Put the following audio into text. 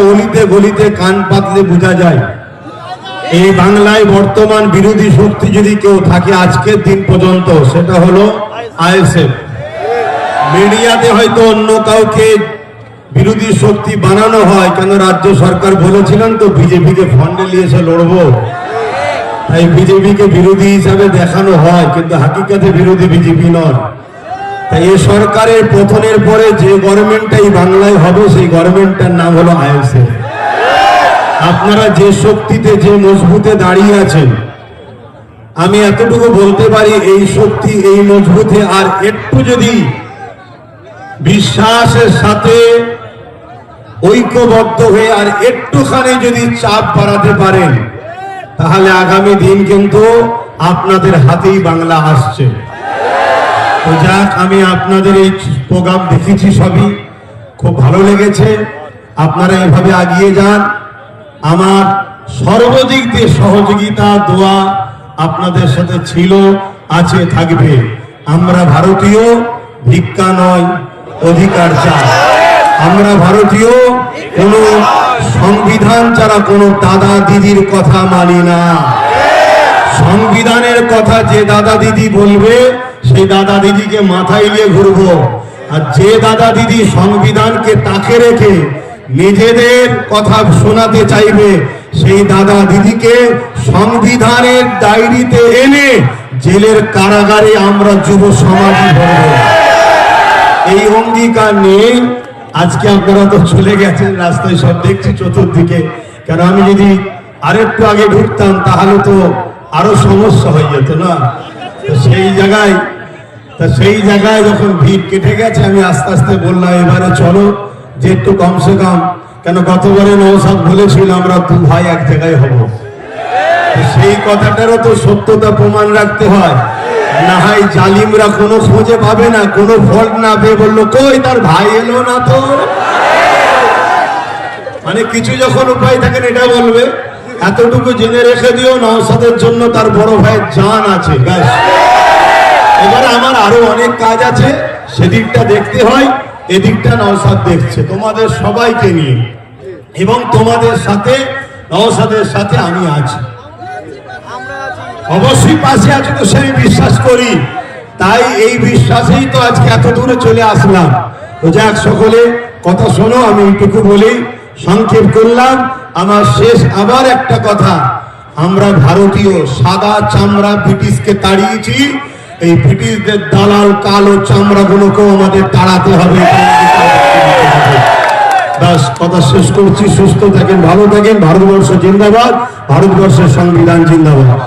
অলিতে গলিতে কান পাতলে বোঝা যায় এই বাংলায় বর্তমান বিরোধী শক্তি যদি কেউ থাকে আজকের দিন পর্যন্ত সেটা হলো আইএসএফ। মিডিয়াতে হয়তো অন্য কাউকে বিরোধী শক্তি বানানো হয়, কেন রাজ্য সরকার বলেছিলেন তো বিজেপিকে ফান্ডে নিয়ে এসে লড়বো, তাই বিজেপিকে বিরোধী হিসাবে দেখানো হয়, কিন্তু হাকিকাতে বিরোধী বিজেপি নয়। তাই এই সরকারের পতনের পরে যে গভর্নমেন্টটাই বাংলায় হবে সেই গভর্নমেন্টটার নাম হলো আইএসএফ। আপনারা যে শক্তিতে যে মজবুতে দাঁড়িয়ে আছেন, আমি এতটুকু বলতে পারি এই শক্তি এই মজবুতে আর একটু যদি বিশ্বাসের সাথে ঐক্যবদ্ধ হয়ে আর একটুখানি যদি চাপ বাড়াতে পারেন তাহলে আগামী দিন কিন্তু আপনাদের হাতেই বাংলা আসছে। তো যাক, আমি আপনাদের এই প্রোগ্রাম দেখেছি, সবই খুব ভালো লেগেছে। আপনারা এভাবে এগিয়ে যান, আমার সর্বদিক দিয়ে সহযোগিতা দোয়া আপনাদের সাথে ছিল, আছে, থাকবে। আমরা ভারতীয়, ভিক্ষা নয় অধিকার চাই। আমরা ভারতীয়, কোনো সংবিধান ছাড়া কোনো দাদা দিদির কথা মানি না। সংবিধানের কথা যে দাদা দিদি বলবে সেই দাদা দিদিকে মাথায় নিয়ে ঘুরবো, আর যে দাদা দিদি সংবিধানকে তাকে রেখে নিজেদের কথা শোনাতে চাইবে সেই দাদা দিদিকে সংবিধানের ডায়েরিতে এনে জেলের কারাগারে আমরা যুব সমাজই ভরব। এই অঙ্গীকার নিয়ে আজকে আপনারা তো চলে গেছেন, রাস্তায় সব দেখছি চতুর্দিকে। কেন আমি যদি আরেকটু আগে ঢুকতাম তাহলে তো আরো সমস্যা হয়ে যেত না। সেই জায়গায় যখন ভিড় কেটে গেছে আমি আস্তে আস্তে বললাম এবারে চলো যে একটু কমসে কম, কেন গতবারে নওশাদ বলেছিল আমরা দু ভাই এক জায়গায় হব, সেই কথাটারও তো সত্যতা প্রমাণ রাখতে হয়। না হয় জালিমরা কোনো খোঁজে পাবে না, কোনো ফল না পেয়ে বললো কই তার ভাই এলো না তো, মানে কিছু যখন উপায় থাকেন এটা বলবে। এতটুকু জেনে রেখে দিও নওশাদের জন্য তার বড় ভাইয়ের জান আছে, ব্যাস। এবারে আমার আরো অনেক কাজ আছে, সেদিকটা দেখতে হয়, এদিকটা নওশাদ দেখছে তোমাদের সবাইকে নিয়ে, এবং তোমাদের সাথে নওশাদের সাথে আমি আছি, অবশ্যই পাশে আছি, তো সেই বিশ্বাস করি। তাই এই বিশ্বাসেই তো আজকে এত দূরে চলে আসলাম। তো যাক, সকলে কথা শোনো, আমি এইটুকু বলি, সংক্ষেপ করলাম। আমার শেষ আবার একটা কথা, আমরা ভারতীয়, সাদা চামড়া ব্রিটিশকে তাড়িয়েছি, এই ব্রিটিশদের দালাল কালো চামড়া গুলোকেও আমাদের তাড়াতে হবে। ব্যাস, কথা শেষ করছি। সুস্থ থাকেন, ভালো থাকেন। ভারতবর্ষ জিন্দাবাদ, ভারতবর্ষের সংবিধান জিন্দাবাদ।